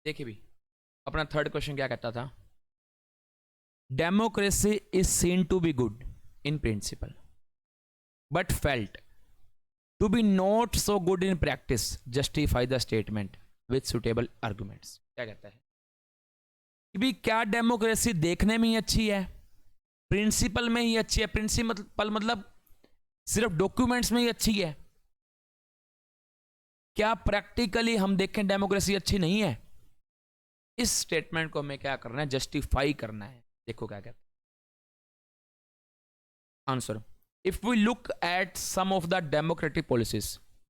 देखिए भी अपना थर्ड क्वेश्चन क्या कहता था, democracy is seen to be good in principle but felt to be not so good in practice, justify the statement with suitable arguments. क्या कहता है कि भी क्या डेमोक्रेसी देखने में ही अच्छी है, प्रिंसिपल में ही अच्छी है, प्रिंसिपल मतलब सिर्फ डॉक्यूमेंट्स में ही अच्छी है, क्या प्रैक्टिकली हम देखें डेमोक्रेसी अच्छी नहीं है? इस स्टेटमेंट को हमें क्या करना है, जस्टिफाई करना है। देखो क्या कहते हैं answer, if we look at some of the democratic policies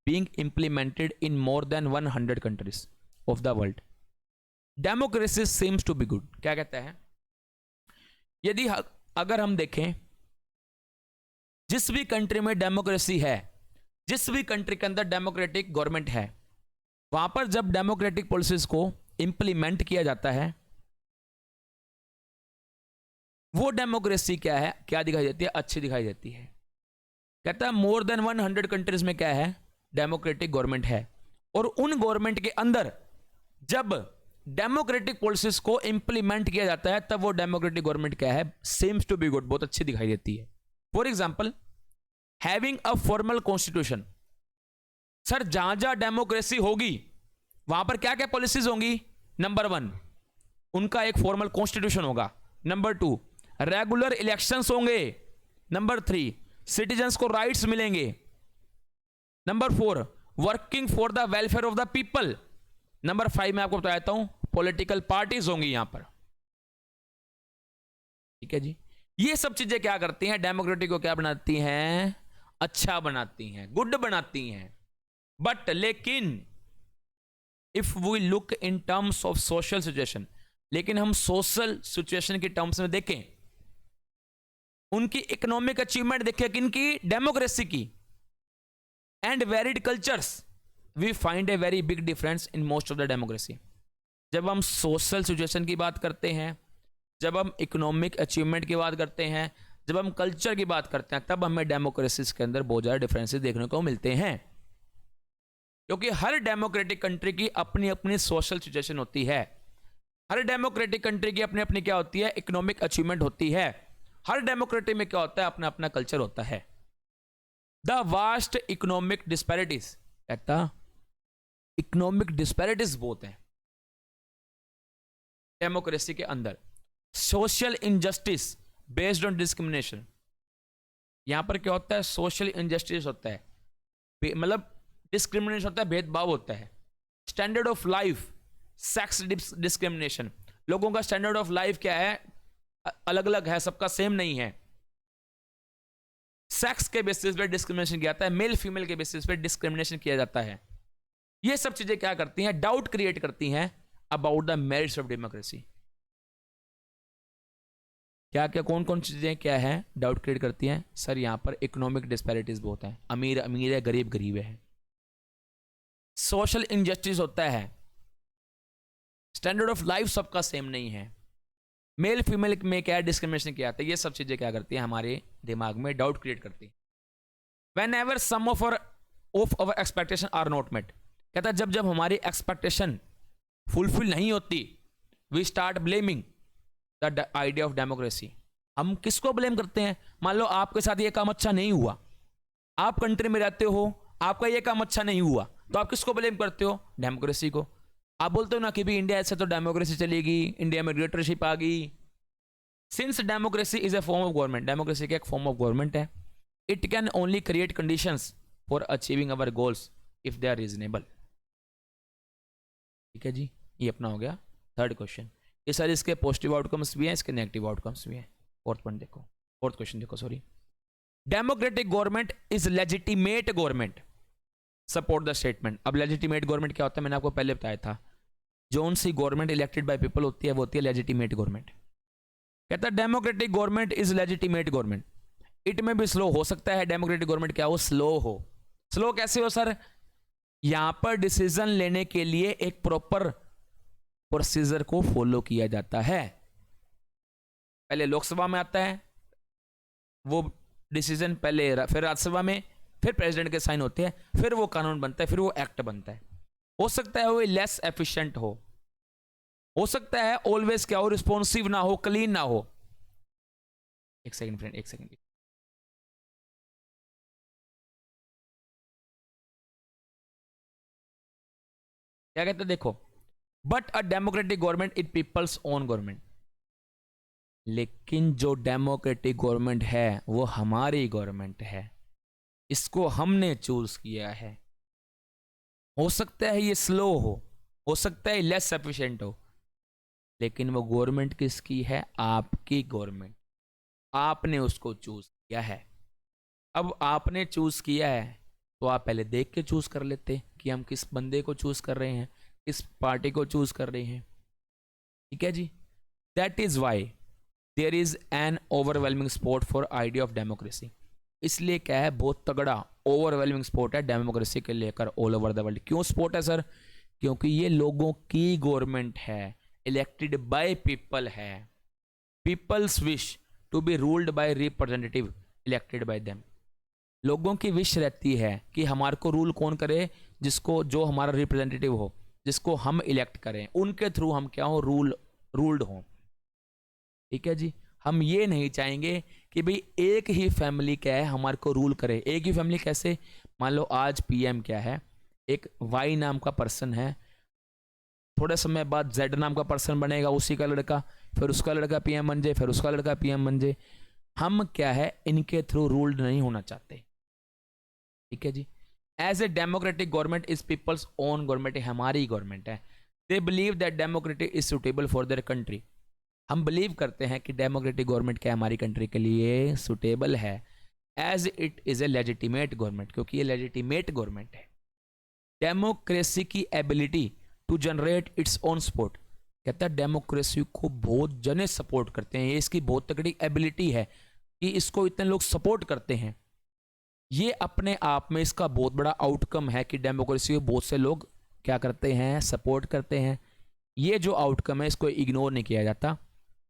being implemented in more than 100 countries of the world, democracy seems to be good. क्या कहता है, यदि अगर हम देखें जिस भी कंट्री में डेमोक्रेसी है, जिस भी कंट्री के अंदर डेमोक्रेटिक गवर्नमेंट है, वहां पर जब डेमोक्रेटिक पॉलिसीज को इंप्लीमेंट किया जाता है, वो डेमोक्रेसी क्या है, क्या दिखाई देती है, अच्छी दिखाई देती है। कहता है मोर देन 100 कंट्रीज में क्या है, डेमोक्रेटिक गवर्नमेंट है, और उन गवर्नमेंट के अंदर जब डेमोक्रेटिक पॉलिसीज को इंप्लीमेंट किया जाता है, तब वो डेमोक्रेटिक गवर्नमेंट क्या है, सेम्स टू बी गुड, बहुत अच्छी दिखाई देती है। For example, having a formal constitution. Sir जहां जहां डेमोक्रेसी होगी वहां पर क्या क्या पॉलिसीज होंगी? नंबर 1 उनका एक फॉर्मल कॉन्स्टिट्यूशन होगा, नंबर 2 रेगुलर इलेक्शंस होंगे, नंबर 3 सिटीजन्स को राइट्स मिलेंगे, number 4 working for the welfare of the people, number 5 मैं आपको बताता हूं पॉलिटिकल पार्टीज होंगी यहां पर। ठीक है जी, ये सब चीजें क्या करती हैं, डेमोक्रेटिक को क्या बनाती हैं, अच्छा बनाती हैं, गुड बनाती हैं। बट लेकिन if we look in terms of social situation, लेकिन हम सोशल सिचुएशन के टर्म्स में देखें, उनकी इकोनॉमिक अचीवमेंट देखें किनकी, डेमोक्रेसी की, and varied cultures, we find a very big difference in most of the democracy. जब हम सोशल सिचुएशन की बात करते हैं, जब हम इकोनॉमिक अचीवमेंट की बात करते हैं, जब हम कल्चर की बात करते हैं, तब हमें डेमोक्रेसीज के अंदर बहुत ज़्यादा डिफरेंसेस देखने को मिलते हैं, क्योंकि हर डेमोक्रेटिक कंट्री की अपनी अपनी सोशल सिचुएशन होती है, हर डेमोक्रेटिक कंट्री की अपनी अपनी क्या होती है, इकोनॉमिक अचीवमेंट होती है, हर डेमोक्रेटिक में क्या होता है, अपना अपना कल्चर होता है। द वास्ट इकोनॉमिक डिस्पैरिटीज, कहता इकोनॉमिक डिस्पैरिटीज बहुत हैं डेमोक्रेसी के अंदर। Social injustice based on discrimination, यहां पर क्या होता है, सोशल इनजस्टिस होता है, मतलब डिस्क्रिमिनेशन होता है, भेदभाव होता है। Standard of life, sex discrimination, लोगों का स्टैंडर्ड ऑफ लाइफ क्या है, अलग अलग है, सबका सेम नहीं है। सेक्स के बेसिस पे डिस्क्रिमिनेशन किया जाता है, मेल फीमेल के बेसिस पे डिस्क्रिमिनेशन किया जाता है। ये सब चीजें क्या करती हैं, डाउट क्रिएट करती हैं about the merits of democracy. क्या क्या कौन कौन चीजें क्या है डाउट क्रिएट करती हैं? सर यहां पर इकोनॉमिक डिस्पैरिटीज बहुत है, अमीर अमीर है, गरीब गरीब है, सोशल इनजस्टिस होता है, स्टैंडर्ड ऑफ लाइफ सबका सेम नहीं है, मेल फीमेल में क्या डिस्क्रिमिनेशन किया जाता है। ये सब चीजें क्या करती हैं, हमारे दिमाग में डाउट क्रिएट करती हैं। Whenever some of our expectation are not met, कहता है जब जब हमारी एक्सपेक्टेशन फुलफिल नहीं होती, we start blaming the idea of democracy. हम किसको ब्लेम करते हैं? मान लो आपके साथ ये काम अच्छा नहीं हुआ, आप कंट्री में रहते हो, आपका ये काम अच्छा नहीं हुआ, तो आप किसको ब्लेम करते हो? डेमोक्रेसी को। आप बोलते हो ना कि भी इंडिया ऐसे तो डेमोक्रेसी चलेगी, इंडिया में डिक्टेटरशिप आ गई। Since democracy is a form of government, democracy का एक फॉर्म ऑफ गवर्नमेंट है, it can only create conditions for achieving our goals if they are reasonable. ठीक है जी, ये अपना हो गया थर्ड क्वेश्चन। ये सर इसके पॉजिटिव आउटकम्स भी हैं, इसके नेगेटिव आउटकम्स भी हैं। फोर्थ पॉइंट देखो, फोर्थ क्वेश्चन देखो, sorry, democratic government is legitimate government support the statement. अब लेजिटिमेट गवर्नमेंट क्या होता है, मैंने आपको पहले बताया था, जोन सी गवर्नमेंट इलेक्टेड बाय पीपल होती है वो होती है लेजिटिमेट गवर्नमेंट। कहता है democratic government is legitimate government, it में भी स्लो हो सकता है डेमोक्रेटिक गवर्नमेंट क्या हो, स्लो हो। स्लो कैसे हो सर? यहां पर डिसीजन लेने के लिए एक प्रॉपर प्रोसीजर को फॉलो किया जाता है। पहले लोकसभा में आता है वो डिसीजन, पहले फिर राज्यसभा में, फिर प्रेसिडेंट के साइन होते हैं, फिर वो कानून बनता है, फिर वो एक्ट बनता है। हो सकता है वो लेस एफिशिएंट हो, हो सकता है ऑलवेज क्या हो, रिस्पॉन्सिव ना हो, क्लीन ना हो। एक सेकंड फ्रेंड, एक सेकंड। क्या कहते हैं देखो, but a democratic government is people's own government. लेकिन जो डेमोक्रेटिक गवर्नमेंट है वो हमारी गवर्नमेंट है, इसको हमने चूज किया है। हो सकता है ये स्लो हो सकता है लेस सफिशिएंट हो, लेकिन वो गवर्नमेंट किसकी है? आपकी गवर्नमेंट। आपने उसको चूज किया है। अब आपने चूज किया है तो आप पहले देख के चूज कर लेते कि हम किस बंदे को चूज कर रहे हैं, किस पार्टी को चूज कर रहे हैं। ठीक है जी। That is why there is an overwhelming support for idea of democracy. इसलिए क्या है, बहुत तगड़ा ओवरवेलमिंग सपोर्ट है डेमोक्रेसी के लेकर ऑल ओवर द वर्ल्ड। क्यों सपोर्ट है सर? क्योंकि ये लोगों की गवर्नमेंट है, इलेक्टेड बाय पीपल है। People's wish to be ruled by representative elected by them. लोगों की विश रहती है कि हमारे को रूल कौन करे? जिसको, जो हमारा रिप्रेजेंटेटिव हो, जिसको हम इलेक्ट करें, उनके थ्रू हम क्या हो, रूल्ड हो। ठीक है जी। हम ये नहीं चाहेंगे कि भाई एक ही फैमिली क्या है हमारे को रूल करे। एक ही फैमिली कैसे? मान लो आज पीएम क्या है, एक वाई नाम का पर्सन है, थोड़े समय बाद जेड नाम का पर्सन बनेगा, उसी का लड़का, फिर उसका लड़का पीएम बन जाए, फिर उसका लड़का पीएम बन जाए। हम क्या है, इनके थ्रू रूल्ड नहीं होना चाहते। ठीक है जी। As a democratic government is people's own government, हमारी गवर्नमेंट है। They believe that democracy is suitable for their country. हम बिलीव करते हैं कि डेमोक्रेटिक गवर्नमेंट क्या हमारी कंट्री के लिए सुटेबल है, as it is a legitimate government, क्योंकि ये लेजिटिमेट गवर्नमेंट है। डेमोक्रेसी की ability to generate its own support. कहता है डेमोक्रेसी को बहुत जने सपोर्ट करते हैं, ये इसकी बहुत तगड़ी एबिलिटी है कि इसको इतने लोग सपोर्ट करते हैं। ये अपने आप में इसका बहुत बड़ा आउटकम है कि डेमोक्रेसी को बहुत से लोग क्या करते हैं, सपोर्ट करते हैं। ये जो आउटकम है इसको इग्नोर नहीं किया जाता।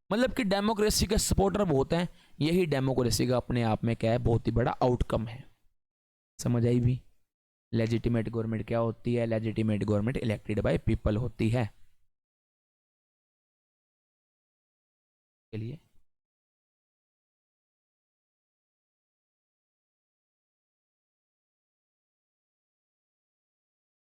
मतलब कि डेमोक्रेसी के सपोर्टर बहुत हैं, यही डेमोक्रेसी का अपने आप में क्या है, बहुत ही बड़ा आउटकम है। समझ आई भी? लेजिटिमेट गवर्नमेंट क्या होती है? Legitimate government elected by people होती है। के लिए